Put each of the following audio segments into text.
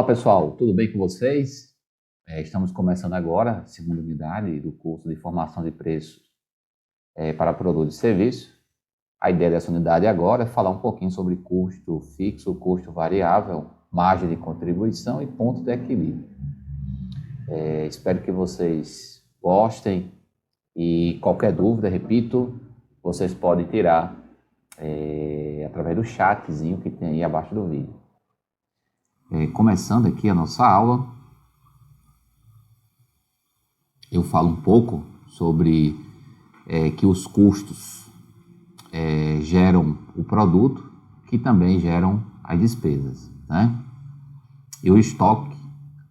Fala pessoal, tudo bem com vocês? Estamos começando agora a segunda unidade do curso de formação de preços para produtos e serviços. A ideia dessa unidade agora é falar um pouquinho sobre custo fixo, custo variável, margem de contribuição e ponto de equilíbrio. Espero que vocês gostem e qualquer dúvida, repito, vocês podem tirar através do chatzinho que tem aí abaixo do vídeo. Começando aqui a nossa aula, eu falo um pouco sobre que os custos geram o produto, que também geram as despesas, né? E o estoque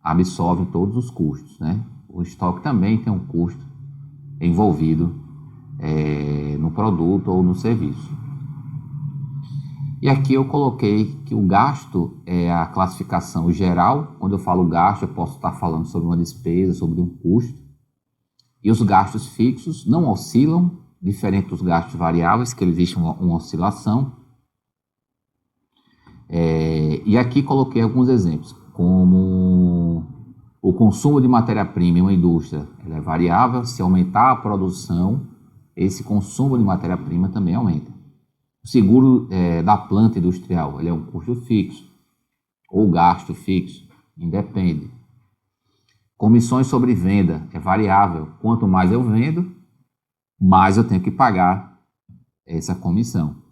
absorve todos os custos, né? O estoque também tem um custo envolvido no produto ou no serviço. E aqui eu coloquei que o gasto é a classificação geral. Quando eu falo gasto, eu posso estar falando sobre uma despesa, sobre um custo. E os gastos fixos não oscilam, diferente dos gastos variáveis, que existe uma oscilação. E aqui coloquei alguns exemplos, como o consumo de matéria-prima em uma indústria ela é variável. Se aumentar a produção, esse consumo de matéria-prima também aumenta. O seguro da planta industrial ele é um custo fixo ou gasto fixo, independe. Comissões sobre venda é variável. Quanto mais eu vendo, mais eu tenho que pagar essa comissão.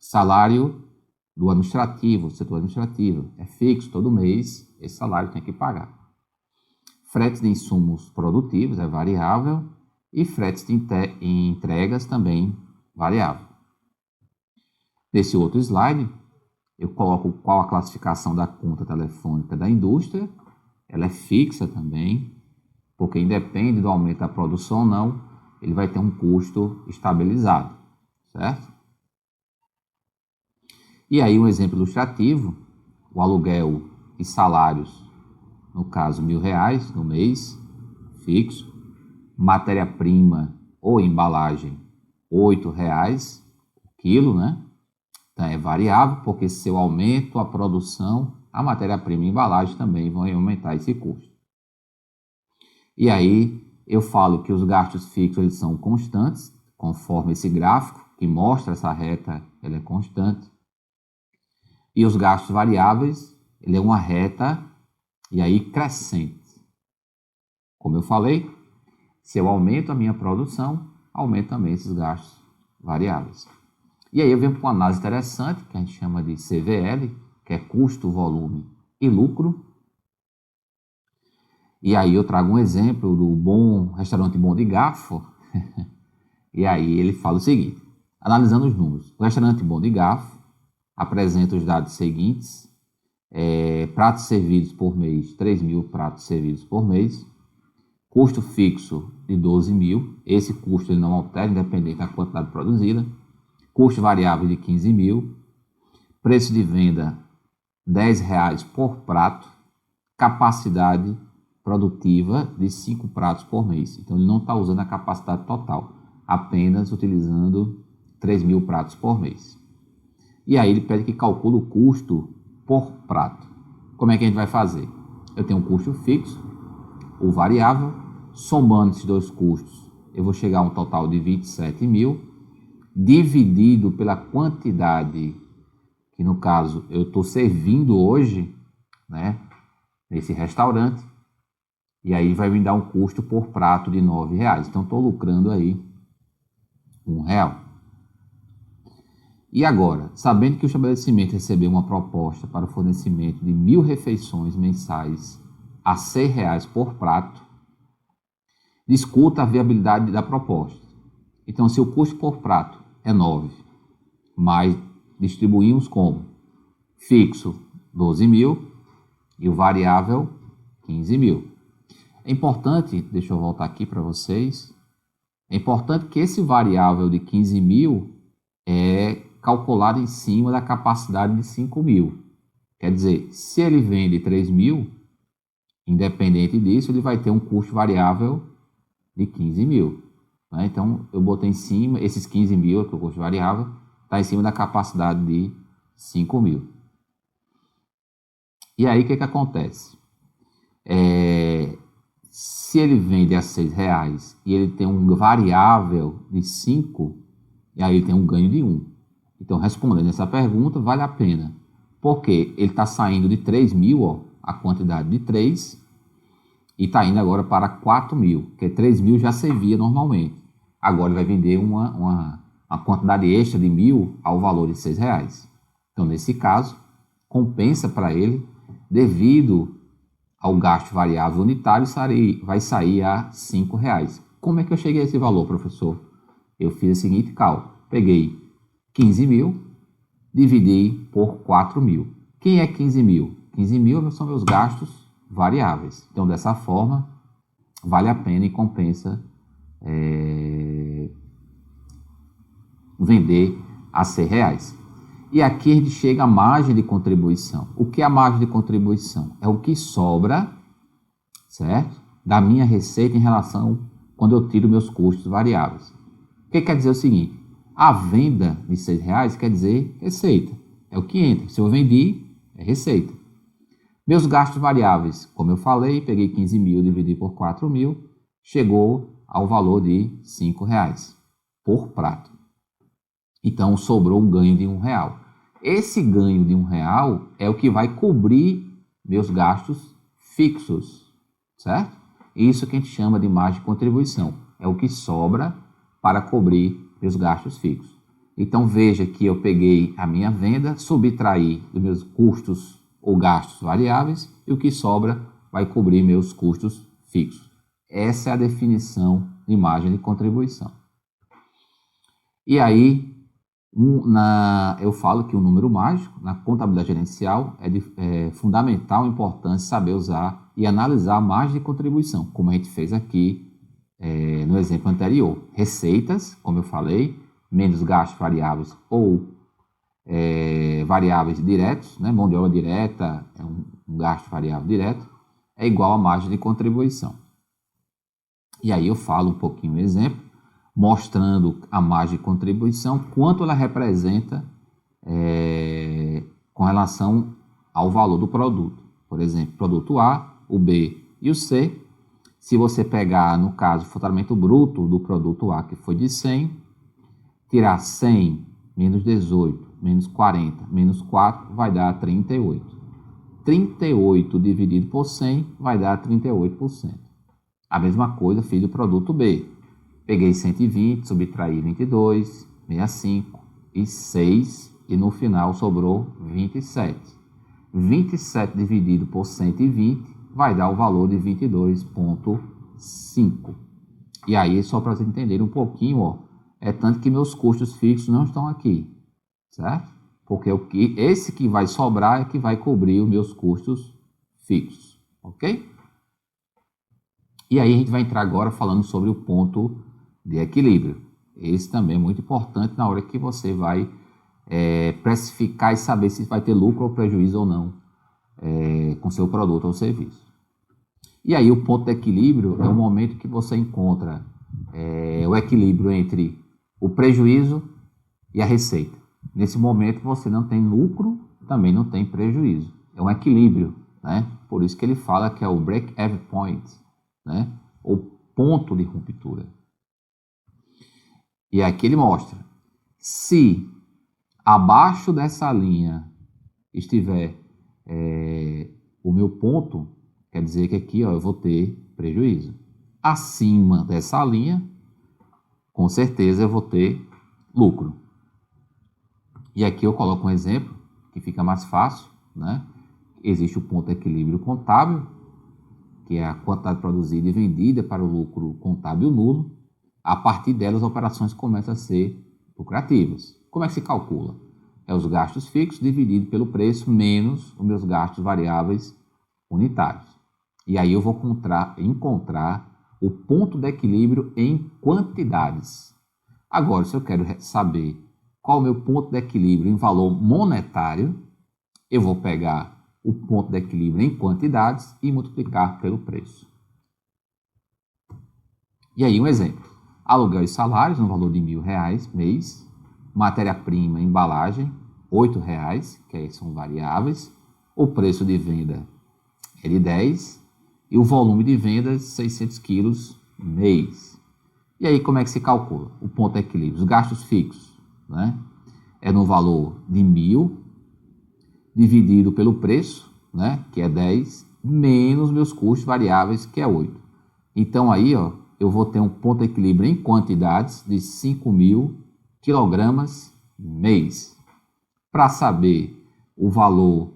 Salário do administrativo, setor administrativo, é fixo, todo mês esse salário tem que pagar. Fretes de insumos produtivos é variável e fretes de entregas também variável. Nesse outro slide, eu coloco qual a classificação da conta telefônica da indústria. Ela é fixa também, porque independe do aumento da produção ou não, ele vai ter um custo estabilizado, certo? E aí um exemplo ilustrativo, o aluguel e salários, no caso R$1.000 no mês, fixo, matéria-prima ou embalagem R$8 o quilo, né? Então, é variável, porque se eu aumento a produção, a matéria-prima e a embalagem também vão aumentar esse custo. E aí, eu falo que os gastos fixos eles são constantes, conforme esse gráfico, que mostra essa reta, ela é constante. E os gastos variáveis, ele é uma reta, e aí crescente. Como eu falei, se eu aumento a minha produção, aumento também esses gastos variáveis. E aí eu venho para uma análise interessante, que a gente chama de CVL, que é custo, volume e lucro. E aí eu trago um exemplo do restaurante Bom de Garfo. E aí ele fala o seguinte, analisando os números. O restaurante Bom de Garfo apresenta os dados seguintes. Pratos servidos por mês, 3.000 pratos servidos por mês. Custo fixo de 12.000. Esse custo ele não altera, independente da quantidade produzida. Custo variável de 15.000, preço de venda R$10 por prato, capacidade produtiva de 5 pratos por mês. Então, ele não está usando a capacidade total, apenas utilizando 3.000 pratos por mês. E aí ele pede que calcule o custo por prato. Como é que a gente vai fazer? Eu tenho um custo fixo, o variável, somando esses dois custos, eu vou chegar a um total de 27.000, dividido pela quantidade que, no caso, eu estou servindo hoje, né, nesse restaurante, e aí vai me dar um custo por prato de R$9. Então, estou lucrando aí R$1. E agora, sabendo que o estabelecimento recebeu uma proposta para o fornecimento de 1.000 refeições mensais a R$6 por prato, discuta a viabilidade da proposta. Então, se o custo por prato é 9, mas distribuímos como fixo 12.000 e o variável 15.000. É importante, deixa eu voltar aqui para vocês, é importante que esse variável de 15.000 é calculado em cima da capacidade de 5.000. Quer dizer, se ele vende 3.000, independente disso, ele vai ter um custo variável de 15.000. Então, eu botei em cima, esses 15.000, que é o custo variável, está em cima da capacidade de 5.000. E aí, o que acontece? Se ele vende a R$6 e ele tem um variável de 5, e aí ele tem um ganho de 1. Então, respondendo essa pergunta, vale a pena. Porque ele está saindo de 3.000, ó, a quantidade de 3, e está indo agora para 4.000, porque 3.000 já servia normalmente. Agora ele vai vender uma quantidade extra de 1.000 ao valor de R$6. Então, nesse caso, compensa para ele, devido ao gasto variável unitário, vai sair a R$5. Como é que eu cheguei a esse valor, professor? Eu fiz o seguinte cálculo. Peguei 15.000, dividi por 4.000. Quem é 15.000? 15.000 são meus gastos variáveis. Então, dessa forma, vale a pena e compensa vender a R$100. E aqui a gente chega à margem de contribuição. O que é a margem de contribuição? É o que sobra, certo? Da minha receita em relação quando eu tiro meus custos variáveis. O que quer dizer o seguinte? A venda de R$6 quer dizer receita. É o que entra. Se eu vendi, é receita. Meus gastos variáveis, como eu falei, peguei 15.000, dividi por 4.000, chegou ao valor de R$5 por prato. Então, sobrou um ganho de R$1. Esse ganho de R$1 é o que vai cobrir meus gastos fixos, certo? Isso que a gente chama de margem de contribuição. É o que sobra para cobrir meus gastos fixos. Então, veja que eu peguei a minha venda, subtraí dos meus custos ou gastos variáveis, e o que sobra vai cobrir meus custos fixos. Essa é a definição de margem de contribuição. E aí, eu falo que o número mágico, na contabilidade gerencial, é fundamental, importante saber usar e analisar a margem de contribuição, como a gente fez aqui no exemplo anterior. Receitas, como eu falei, menos gastos variáveis ou variáveis diretos, né? Mão de obra direta é um gasto variável direto, é igual a margem de contribuição. E aí eu falo um pouquinho um exemplo, mostrando a margem de contribuição, quanto ela representa com relação ao valor do produto. Por exemplo, produto A, o B e o C. Se você pegar, no caso, o faturamento bruto do produto A, que foi de 100, tirar 100 menos 18, menos 40, menos 4, vai dar 38. 38 dividido por 100 vai dar 38%. A mesma coisa fiz do produto B. Peguei 120, subtraí 22, 65 e 6 e no final sobrou 27. 27 dividido por 120 vai dar o valor de 22,5. E aí, só para vocês entenderem um pouquinho, ó, é tanto que meus custos fixos não estão aqui, certo? Porque esse que vai sobrar é que vai cobrir os meus custos fixos, ok? E aí a gente vai entrar agora falando sobre o ponto de equilíbrio. Esse também é muito importante na hora que você vai precificar e saber se vai ter lucro ou prejuízo ou não com seu produto ou serviço. E aí o ponto de equilíbrio é o momento que você encontra o equilíbrio entre o prejuízo e a receita. Nesse momento você não tem lucro, também não tem prejuízo. É um equilíbrio, né? Por isso que ele fala que é o break-even point, né? O ponto de ruptura. E aqui ele mostra, se abaixo dessa linha estiver o meu ponto, quer dizer que aqui eu vou ter prejuízo. Acima dessa linha, com certeza eu vou ter lucro. E aqui eu coloco um exemplo que fica mais fácil, né? Existe o ponto de equilíbrio contábil, que é a quantidade produzida e vendida para o lucro contábil nulo. A partir dela, as operações começam a ser lucrativas. Como é que se calcula? É os gastos fixos dividido pelo preço menos os meus gastos variáveis unitários. E aí eu vou encontrar o ponto de equilíbrio em quantidades. Agora, se eu quero saber qual é o meu ponto de equilíbrio em valor monetário, eu vou pegar o ponto de equilíbrio em quantidades e multiplicar pelo preço. E aí um exemplo. Aluguel e salários no valor de R$1.000 mês. Matéria-prima, embalagem, R$8, que aí são variáveis. O preço de venda é de 10 e o volume de vendas 600 quilos mês. E aí como é que se calcula? O ponto de equilíbrio, os gastos fixos, né? É no valor de 1.000 dividido pelo preço, né? Que é 10, menos meus custos variáveis, que é 8. Então aí, ó, eu vou ter um ponto de equilíbrio em quantidades de 5.000 quilogramas mês. Para saber o valor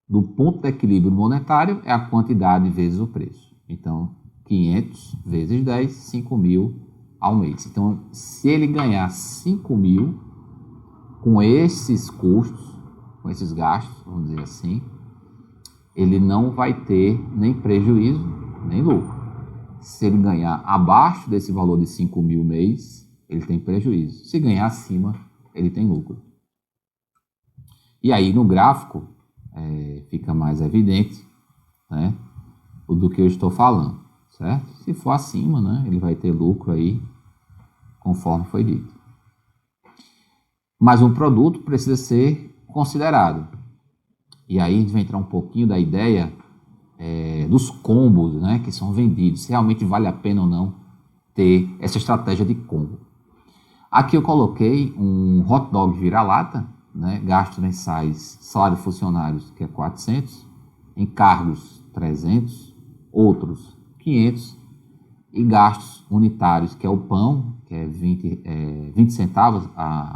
do ponto de equilíbrio monetário, é a quantidade vezes o preço. Então, 500 vezes 10, 5.000 ao mês. Então, se ele ganhar 5.000 com esses custos, com esses gastos, vamos dizer assim, ele não vai ter nem prejuízo, nem lucro. Se ele ganhar abaixo desse valor de 5.000 mês, ele tem prejuízo. Se ganhar acima, ele tem lucro. E aí no gráfico fica mais evidente, né, do que eu estou falando, certo? Se for acima, né, ele vai ter lucro aí, conforme foi dito. Mas um produto precisa ser considerado. E aí a gente vai entrar um pouquinho da ideia dos combos, né, que são vendidos, se realmente vale a pena ou não ter essa estratégia de combo. Aqui eu coloquei um hot dog vira-lata, né, gastos mensais, salário de funcionários, que é 400, encargos 300, outros 500, e gastos unitários, que é o pão, que é 20 centavos,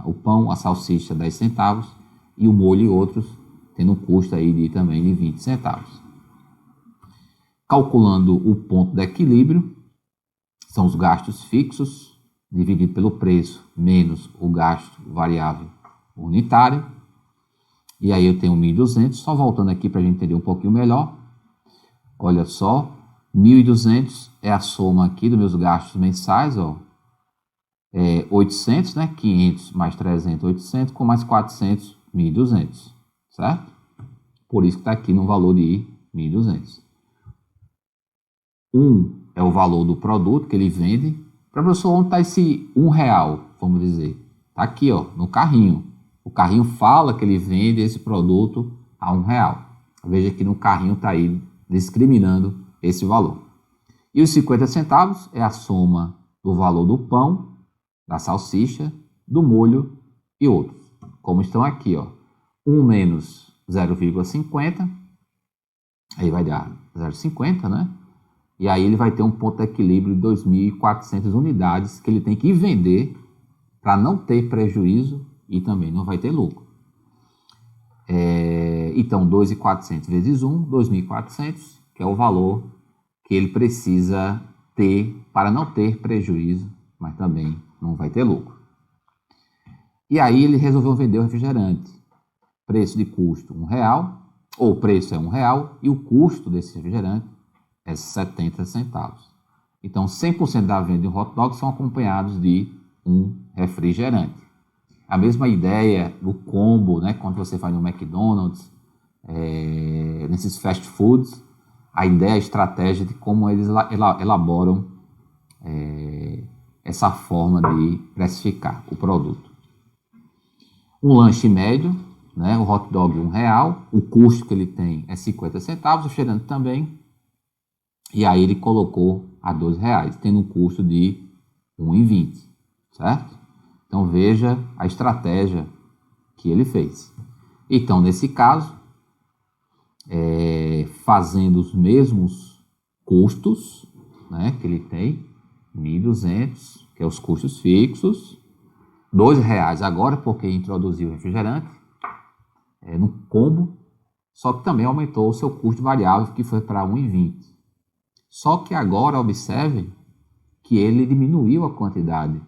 o pão, a salsicha 10 centavos, e o molho e outros, tendo um custo aí também de 20 centavos. Calculando o ponto de equilíbrio, são os gastos fixos, dividido pelo preço, menos o gasto variável unitário. E aí eu tenho 1.200, só voltando aqui para a gente entender um pouquinho melhor. Olha só, 1.200 é a soma aqui dos meus gastos mensais, ó. 800, né? 500 mais 300, 800, com mais 400, 1.200, certo? Por isso que está aqui no valor de 1.200. É o valor do produto que ele vende. Professor, onde está esse R$1, vamos dizer? Está aqui, ó, no carrinho. O carrinho fala que ele vende esse produto a R$1. Veja que no carrinho está aí discriminando esse valor. E os 50 centavos é a soma do valor do pão, da salsicha, do molho e outros. Como estão aqui, ó, 1 menos 0,50, aí vai dar 0,50, né? E aí ele vai ter um ponto de equilíbrio de 2.400 unidades que ele tem que vender para não ter prejuízo e também não vai ter lucro. Então, 2.400 vezes 1, 2.400, que é o valor que ele precisa ter para não ter prejuízo, mas também não vai ter lucro. E aí ele resolveu vender o refrigerante. Preço de custo R$1, ou o preço é R$1 e o custo desse refrigerante é 70 centavos. Então, 100% da venda de um hot dog são acompanhados de um refrigerante. A mesma ideia do combo, né, quando você faz no McDonald's, nesses fast foods, a ideia, a estratégia de como eles elaboram essa forma de precificar o produto. Um lanche médio, né, o hot dog R$1, o custo que ele tem é 50 centavos, o refrigerante também, e aí ele colocou a R$2, tendo um custo de R$1,20, certo? Então veja a estratégia que ele fez. Então, nesse caso, fazendo os mesmos custos, né, que ele tem, 1.200, que é os custos fixos, R$2 agora, porque introduziu o refrigerante no combo, só que também aumentou o seu custo variável, que foi para R$1,20. Só que agora, observe que ele diminuiu a quantidade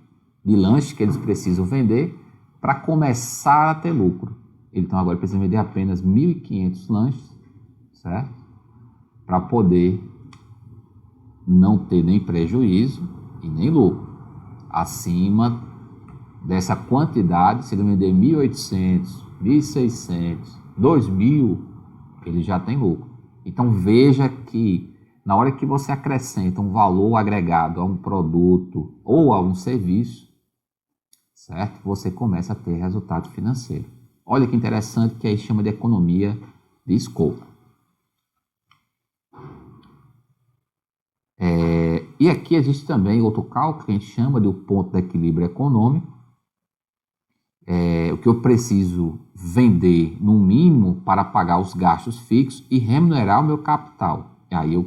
de lanches que eles precisam vender para começar a ter lucro. Então agora precisa vender apenas 1.500 lanches, certo? Para poder não ter nem prejuízo e nem lucro. Acima dessa quantidade, se ele vender 1.800, 1.600, 2.000, ele já tem lucro. Então veja que na hora que você acrescenta um valor agregado a um produto ou a um serviço, certo? Você começa a ter resultado financeiro. Olha que interessante, que aí chama de economia de escopo. E aqui existe também outro cálculo que a gente chama de o ponto de equilíbrio econômico. O que eu preciso vender no mínimo para pagar os gastos fixos e remunerar o meu capital. E aí eu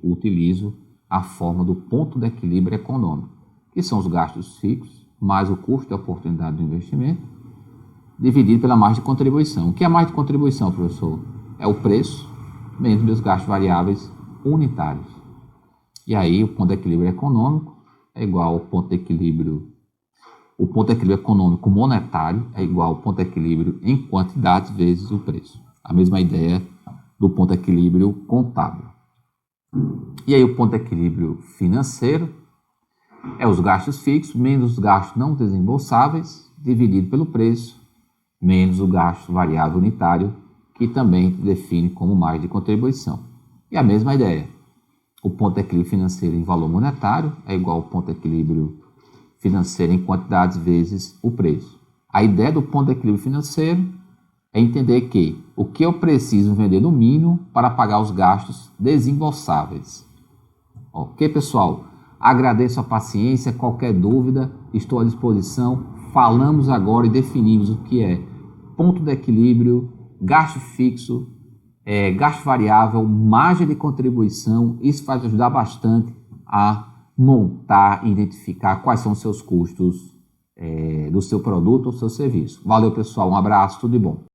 utilizo a forma do ponto de equilíbrio econômico, que são os gastos fixos mais o custo de oportunidade do investimento, dividido pela margem de contribuição. O que é a margem de contribuição, professor? É o preço menos meus gastos variáveis unitários. E aí o ponto de equilíbrio econômico é igual ao ponto de equilíbrio. O ponto de equilíbrio econômico monetário é igual ao ponto de equilíbrio em quantidades vezes o preço. A mesma ideia do ponto de equilíbrio contábil. E aí o ponto de equilíbrio financeiro é os gastos fixos menos os gastos não desembolsáveis dividido pelo preço menos o gasto variável unitário, que também define como margem de contribuição. E a mesma ideia. O ponto de equilíbrio financeiro em valor monetário é igual ao ponto de equilíbrio financeiro em quantidades vezes o preço. A ideia do ponto de equilíbrio financeiro é entender que o que eu preciso vender no mínimo para pagar os gastos desembolsáveis. Ok, pessoal? Agradeço a paciência. Qualquer dúvida, estou à disposição. Falamos agora e definimos o que é ponto de equilíbrio, gasto fixo, gasto variável, margem de contribuição. Isso vai ajudar bastante a montar e identificar quais são os seus custos do seu produto ou seu serviço. Valeu, pessoal. Um abraço, tudo de bom.